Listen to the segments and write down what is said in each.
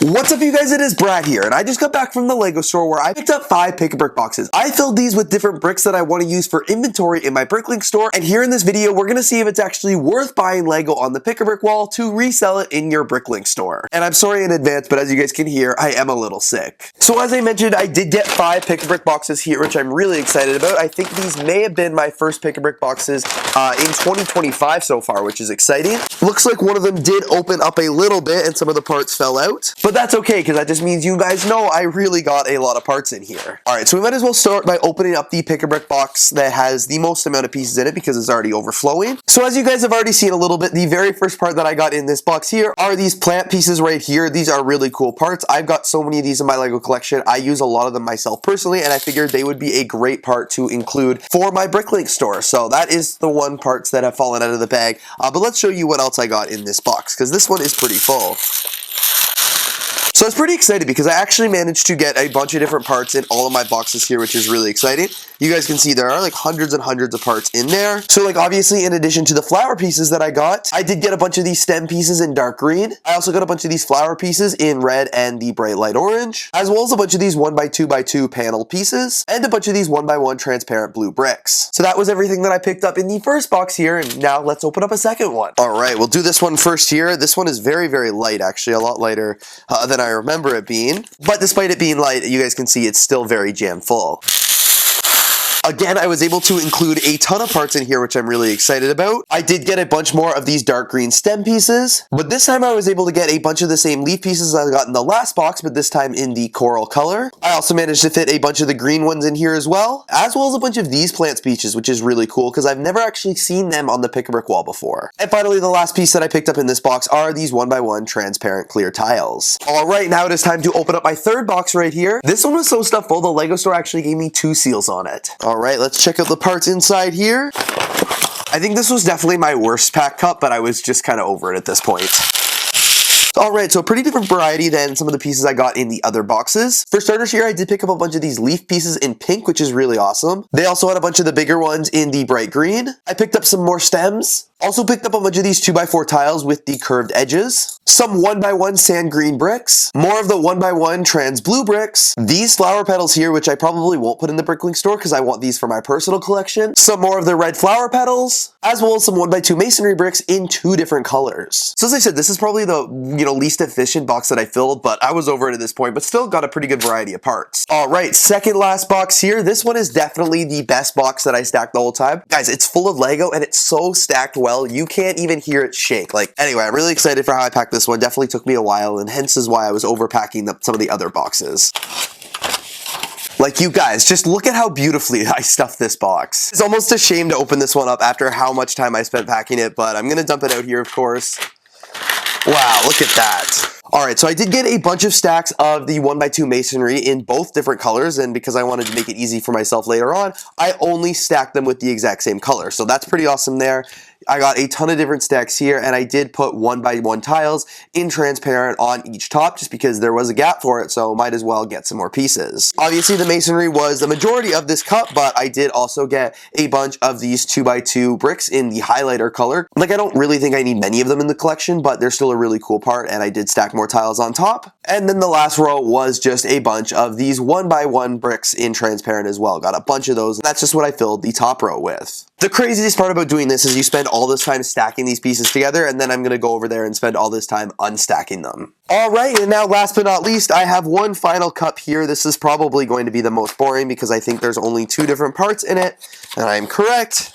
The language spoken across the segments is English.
What's up, you guys? It is Brad here, and I just got back from the Lego store where I picked up 5 pick-a-brick boxes. I filled these with different bricks that I want to use for inventory in my BrickLink store, and here in this video, we're going to see if it's actually worth buying Lego on the pick-a-brick wall to resell it in your BrickLink store. And I'm sorry in advance, but as you guys can hear, I am a little sick. So as I mentioned, I did get 5 pick-a-brick boxes here, which I'm really excited about. I think these may have been my first pick-a-brick boxes in 2025 so far, which is exciting. Looks like one of them did open up a little bit, and some of the parts fell out. But that's okay, because that just means you guys know I really got a lot of parts in here. Alright, so we might as well start by opening up the pick-a-brick box that has the most amount of pieces in it because it's already overflowing. So as you guys have already seen a little bit, the very first part that I got in this box here are these plant pieces right here. These are really cool parts. I've got so many of these in my Lego collection. I use a lot of them myself personally, and I figured they would be a great part to include for my BrickLink store. So that is the one parts that have fallen out of the bag. But let's show you what else I got in this box, because this one is pretty full. So I was pretty excited because I actually managed to get a bunch of different parts in all of my boxes here, which is really exciting. You guys can see there are like hundreds and hundreds of parts in there. So like obviously in addition to the flower pieces that I got, I did get a bunch of these stem pieces in dark green. I also got a bunch of these flower pieces in red and the bright light orange, as well as a bunch of these 1x2x2 panel pieces and a bunch of these 1x1 transparent blue bricks. So that was everything that I picked up in the first box here, and now let's open up a second one. All right, we'll do this one first here. This one is very, very light, actually, a lot lighter than I remember it being, but despite it being light, you guys can see it's still very jam full. Again, I was able to include a ton of parts in here, which I'm really excited about. I did get a bunch more of these dark green stem pieces, but this time I was able to get a bunch of the same leaf pieces I got in the last box, but this time in the coral color. I also managed to fit a bunch of the green ones in here as well as a bunch of these plant species, which is really cool because I've never actually seen them on the pick-a-brick wall before. And finally, the last piece that I picked up in this box are these 1x1 transparent clear tiles. All right, now it is time to open up my third box right here. This one was so stuffed full, the Lego store actually gave me 2 seals on it. All right, let's check out the parts inside here. I think this was definitely my worst pack cup, but I was just kind of over it at this point. Alright, so a pretty different variety than some of the pieces I got in the other boxes. For starters here, I did pick up a bunch of these leaf pieces in pink, which is really awesome. They also had a bunch of the bigger ones in the bright green. I picked up some more stems. Also picked up a bunch of these 2x4 tiles with the curved edges. Some 1x1 sand green bricks. More of the 1x1 trans blue bricks. These flower petals here, which I probably won't put in the BrickLink store because I want these for my personal collection. Some more of the red flower petals, as well as some 1x2 masonry bricks in 2 different colors. So as I said, this is probably the least efficient box that I filled, but I was over it at this point, but still got a pretty good variety of parts. All right, second last box here. This one is definitely the best box that I stacked the whole time. Guys, it's full of Lego and it's so stacked well, you can't even hear it shake. Anyway, I'm really excited for how I packed this one. Definitely took me a while, and hence is why I was overpacking some of the other boxes. You guys, just look at how beautifully I stuffed this box. It's almost a shame to open this one up after how much time I spent packing it, but I'm gonna dump it out here, of course. Wow, look at that. Alright, so I did get a bunch of stacks of the 1x2 masonry in both different colors, and because I wanted to make it easy for myself later on, I only stacked them with the exact same color. So that's pretty awesome there. I got a ton of different stacks here, and I did put 1x1 tiles in transparent on each top just because there was a gap for it, so might as well get some more pieces. Obviously, the masonry was the majority of this cup, but I did also get a bunch of these 2x2 bricks in the highlighter color. I don't really think I need many of them in the collection, but they're still a really cool part, and I did stack more tiles on top. And then the last row was just a bunch of these 1x1 bricks in transparent as well. Got a bunch of those, and that's just what I filled the top row with. The craziest part about doing this is you spend all this time stacking these pieces together, and then I'm going to go over there and spend all this time unstacking them. Alright, and now last but not least, I have one final cup here. This is probably going to be the most boring because I think there's only 2 different parts in it, and I'm correct.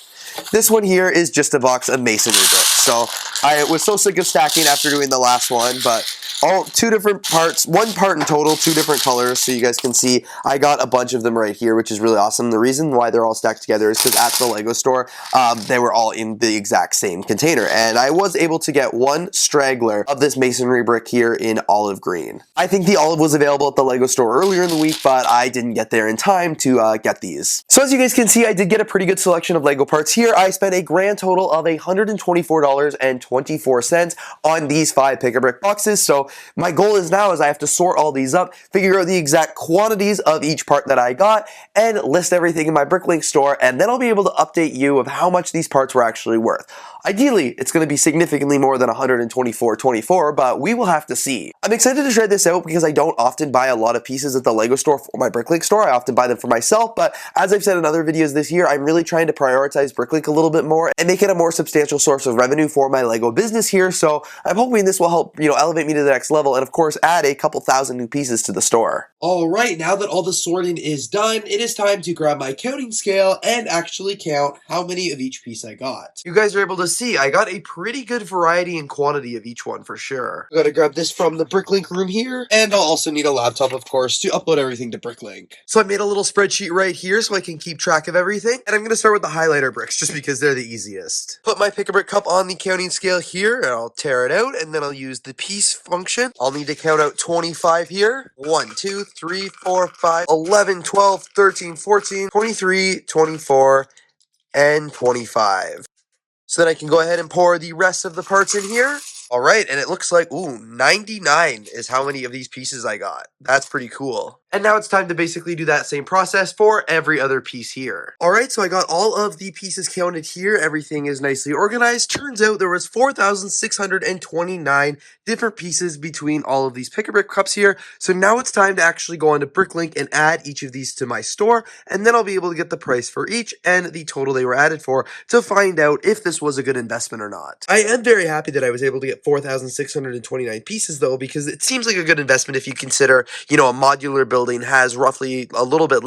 This one here is just a box of masonry bricks. So I was so sick of stacking after doing the last one, but all 2 different parts, 1 part in total, 2 different colors, so you guys can see I got a bunch of them right here, which is really awesome. The reason why they're all stacked together is because at the Lego store, they were all in the exact same container, and I was able to get 1 straggler of this masonry brick here in olive green. I think the olive was available at the Lego store earlier in the week, but I didn't get there in time to get these. So as you guys can see, I did get a pretty good selection of Lego parts here. I spent a grand total of $124.24 on these 5 pick-a-brick boxes, so my goal is now I have to sort all these up, figure out the exact quantities of each part that I got, and list everything in my BrickLink store, and then I'll be able to update you of how much these parts were actually worth. Ideally, it's going to be significantly more than 124.24, but we will have to see. I'm excited to try this out because I don't often buy a lot of pieces at the Lego store for my BrickLink store. I often buy them for myself, but as I've said in other videos this year, I'm really trying to prioritize BrickLink a little bit more and make it a more substantial source of revenue for my Lego business here. So I'm hoping this will help, elevate me to the next level and of course add a couple thousand new pieces to the store. Alright, now that all the sorting is done, it is time to grab my counting scale and actually count how many of each piece I got. You guys are able to see, I got a pretty good variety and quantity of each one for sure. I gotta grab this from the BrickLink room here, and I'll also need a laptop, of course, to upload everything to BrickLink. So I made a little spreadsheet right here so I can keep track of everything, and I'm gonna start with the highlighter bricks just because they're the easiest. Put my pick-a-brick cup on the counting scale here, and I'll tear it out, and then I'll use the piece function. I'll need to count out 25 here. 1, 2, 3, 4, 5, 11, 12, 13, 14, 23, 24, and 25. So then I can go ahead and pour the rest of the parts in here. All right, and it looks like, 99 is how many of these pieces I got. That's pretty cool. And now it's time to basically do that same process for every other piece here. All right, so I got all of the pieces counted here. Everything is nicely organized. Turns out there was 4,629 different pieces between all of these pick-a-brick cups here. So now it's time to actually go onto BrickLink and add each of these to my store, and then I'll be able to get the price for each and the total they were added for to find out if this was a good investment or not. I am very happy that I was able to get 4,629 pieces though, because it seems like a good investment if you consider, a modular building has roughly a little bit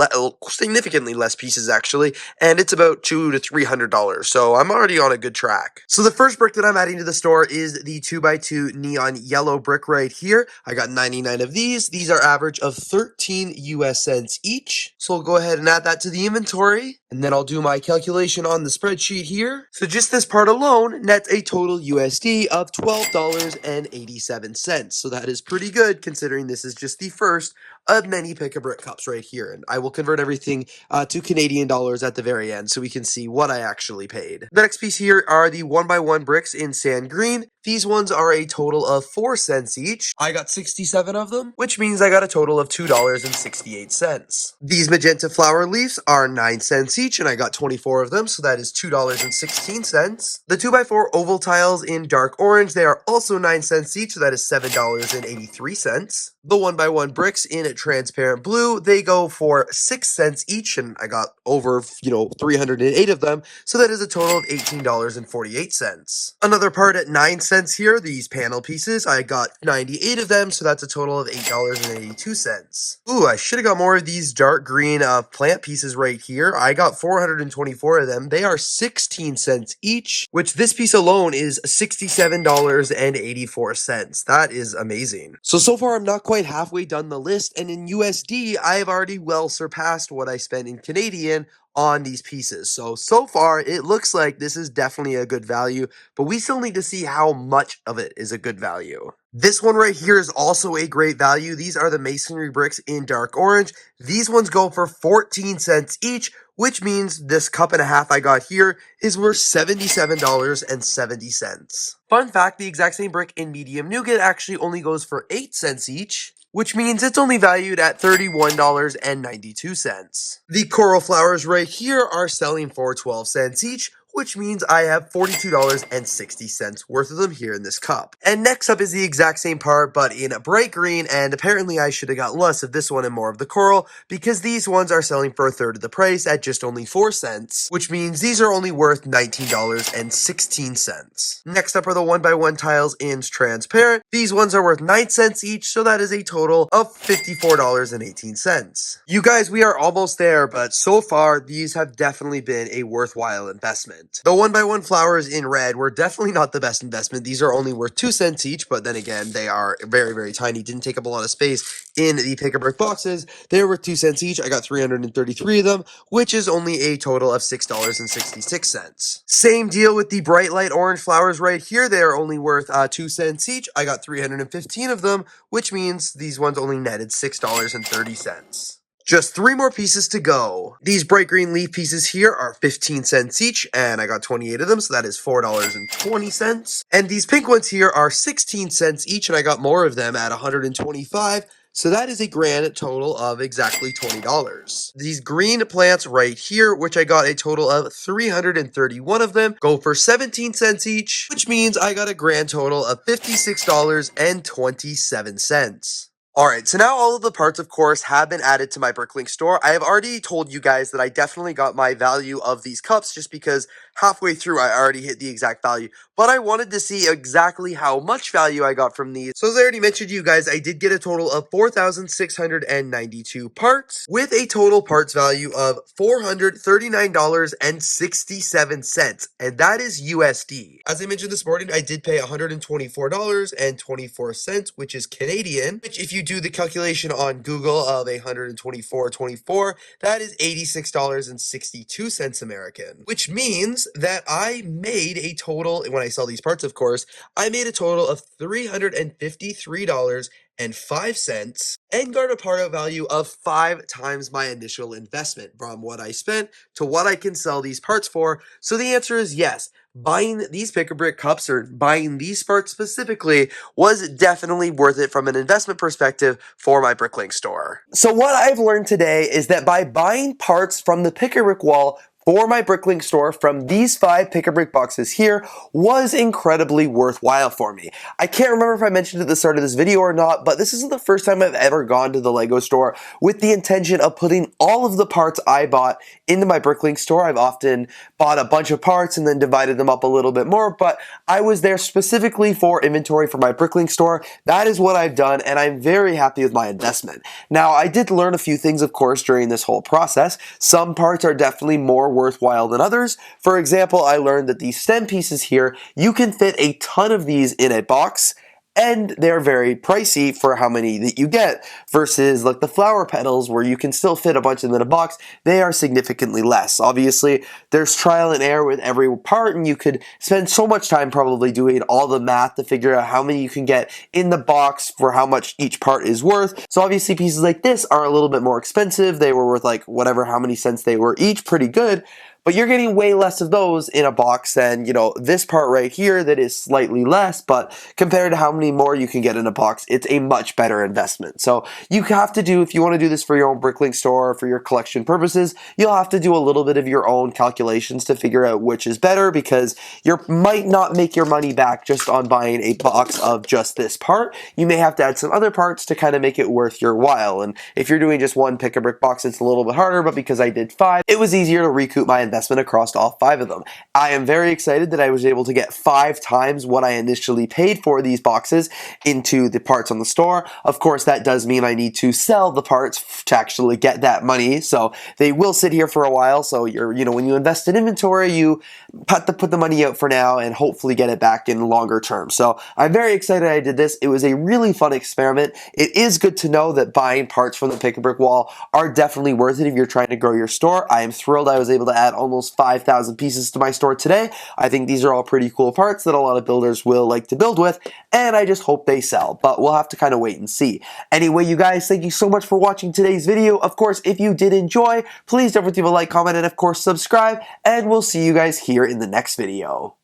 significantly less pieces actually, and it's about $200 to $300. So I'm already on a good track. So the first brick that I'm adding to the store is the 2x2 neon yellow brick right here. I got 99 of these. These are average of 13 US cents each. So I'll go ahead and add that to the inventory, and then I'll do my calculation on the spreadsheet here. So just this part alone nets a total USD of $12.87. So that is pretty good considering this is just the first of many pick-a-brick cups right here. And I will convert everything to Canadian dollars at the very end so we can see what I actually paid. The next piece here are the 1x1 bricks in sand green. These ones are a total of 4 cents each. I got 67 of them, which means I got a total of $2.68. These magenta flower leaves are 9 cents each, and I got 24 of them, so that is $2.16. The 2x4 oval tiles in dark orange, they are also 9 cents each, so that is $7.83. The 1x1 bricks in transparent blue, they go for 6 cents each, and I got over, 308 of them, so that is a total of $18.48. Another part at 9 cents here, these panel pieces, I got 98 of them, so that's a total of $8.82. Ooh, I should have got more of these dark green plant pieces right here. I got 424 of them. They are 16 cents each, which this piece alone is $67.84. That is amazing. So far I'm not quite halfway done the list, and in USD, I have already well surpassed what I spent in Canadian on these pieces. So far, it looks like this is definitely a good value, but we still need to see how much of it is a good value. This one right here is also a great value. These are the masonry bricks in dark orange. These ones go for 14 cents each, which means this cup and a half I got here is worth $77.70. Fun fact, the exact same brick in medium nougat actually only goes for 8 cents each, which means it's only valued at $31.92. The coral flowers right here are selling for 12 cents each, which means I have $42.60 worth of them here in this cup. And next up is the exact same part, but in a bright green, and apparently I should have got less of this one and more of the coral, because these ones are selling for a third of the price at just only 4 cents, which means these are only worth $19.16. Next up are the 1x1 tiles in transparent. These ones are worth 9 cents each, so that is a total of $54.18. You guys, we are almost there, but so far, these have definitely been a worthwhile investment. The 1x1 flowers in red were definitely not the best investment. These are only worth 2 cents each, but then again, they are very, very tiny. Didn't take up a lot of space in the pick-a-brick boxes. They were worth 2 cents each. I got 333 of them, which is only a total of $6.66. Same deal with the bright light orange flowers right here. They are only worth 2 cents each. I got 315 of them, which means these ones only netted $6.30. Just 3 more pieces to go. These bright green leaf pieces here are 15 cents each, and I got 28 of them, so that is $4.20. And these pink ones here are 16 cents each, and I got more of them at 125. So that is a grand total of exactly $20. These green plants right here, which I got a total of 331 of them, go for 17 cents each, which means I got a grand total of $56.27. Alright, so now all of the parts, of course, have been added to my BrickLink store. I have already told you guys that I definitely got my value of these cups just because halfway through I already hit the exact value. But I wanted to see exactly how much value I got from these. So as I already mentioned to you guys, I did get a total of 4,692 parts with a total parts value of $439.67. And that is USD. As I mentioned this morning, I did pay $124.24, which is Canadian, which if you do the calculation on Google of 124.24, that is $86.62 American, which means that I made a total, when I sell these parts, of course, I made a total of $353.05 and got a part out value of 5 times my initial investment from what I spent to what I can sell these parts for. So the answer is yes. Buying these Pick-a-Brick cups, or buying these parts specifically, was definitely worth it from an investment perspective for my BrickLink store. So what I've learned today is that by buying parts from the Pick-a-Brick wall for my BrickLink store from these 5 Pick-a-Brick boxes here was incredibly worthwhile for me. I can't remember if I mentioned at the start of this video or not, but this isn't the first time I've ever gone to the Lego store with the intention of putting all of the parts I bought into my BrickLink store. I've often bought a bunch of parts and then divided them up a little bit more, but I was there specifically for inventory for my BrickLink store. That is what I've done, and I'm very happy with my investment. Now, I did learn a few things, of course, during this whole process. Some parts are definitely more worthwhile than others. For example, I learned that these stem pieces here, you can fit a ton of these in a box, and they're very pricey for how many that you get, versus like the flower petals where you can still fit a bunch of them in a box. They are significantly less. Obviously, there's trial and error with every part, and you could spend so much time probably doing all the math to figure out how many you can get in the box for how much each part is worth. So obviously pieces like this are a little bit more expensive. They were worth like whatever, how many cents they were each, pretty good. But you're getting way less of those in a box than, this part right here that is slightly less, but compared to how many more you can get in a box, it's a much better investment. So you have to do, if you want to do this for your own BrickLink store or for your collection purposes, you'll have to do a little bit of your own calculations to figure out which is better, because you might not make your money back just on buying a box of just this part. You may have to add some other parts to kind of make it worth your while. And if you're doing just one Pick-a-Brick box, it's a little bit harder, but because I did 5, it was easier to recoup my investment across all 5 of them. I am very excited that I was able to get 5 times what I initially paid for these boxes into the parts on the store. Of course, that does mean I need to sell the parts to actually get that money, so they will sit here for a while. So when you invest in inventory, you put the money out for now and hopefully get it back in longer term. So I'm very excited I did this. It was a really fun experiment. It is good to know that buying parts from the Pick-a-Brick wall are definitely worth it if you're trying to grow your store. I am thrilled I was able to add almost 5,000 pieces to my store today. I think these are all pretty cool parts that a lot of builders will like to build with, and I just hope they sell, but we'll have to kind of wait and see. Anyway, you guys, thank you so much for watching today's video. Of course, if you did enjoy, please don't forget to leave a like, comment, and of course subscribe, and we'll see you guys here in the next video.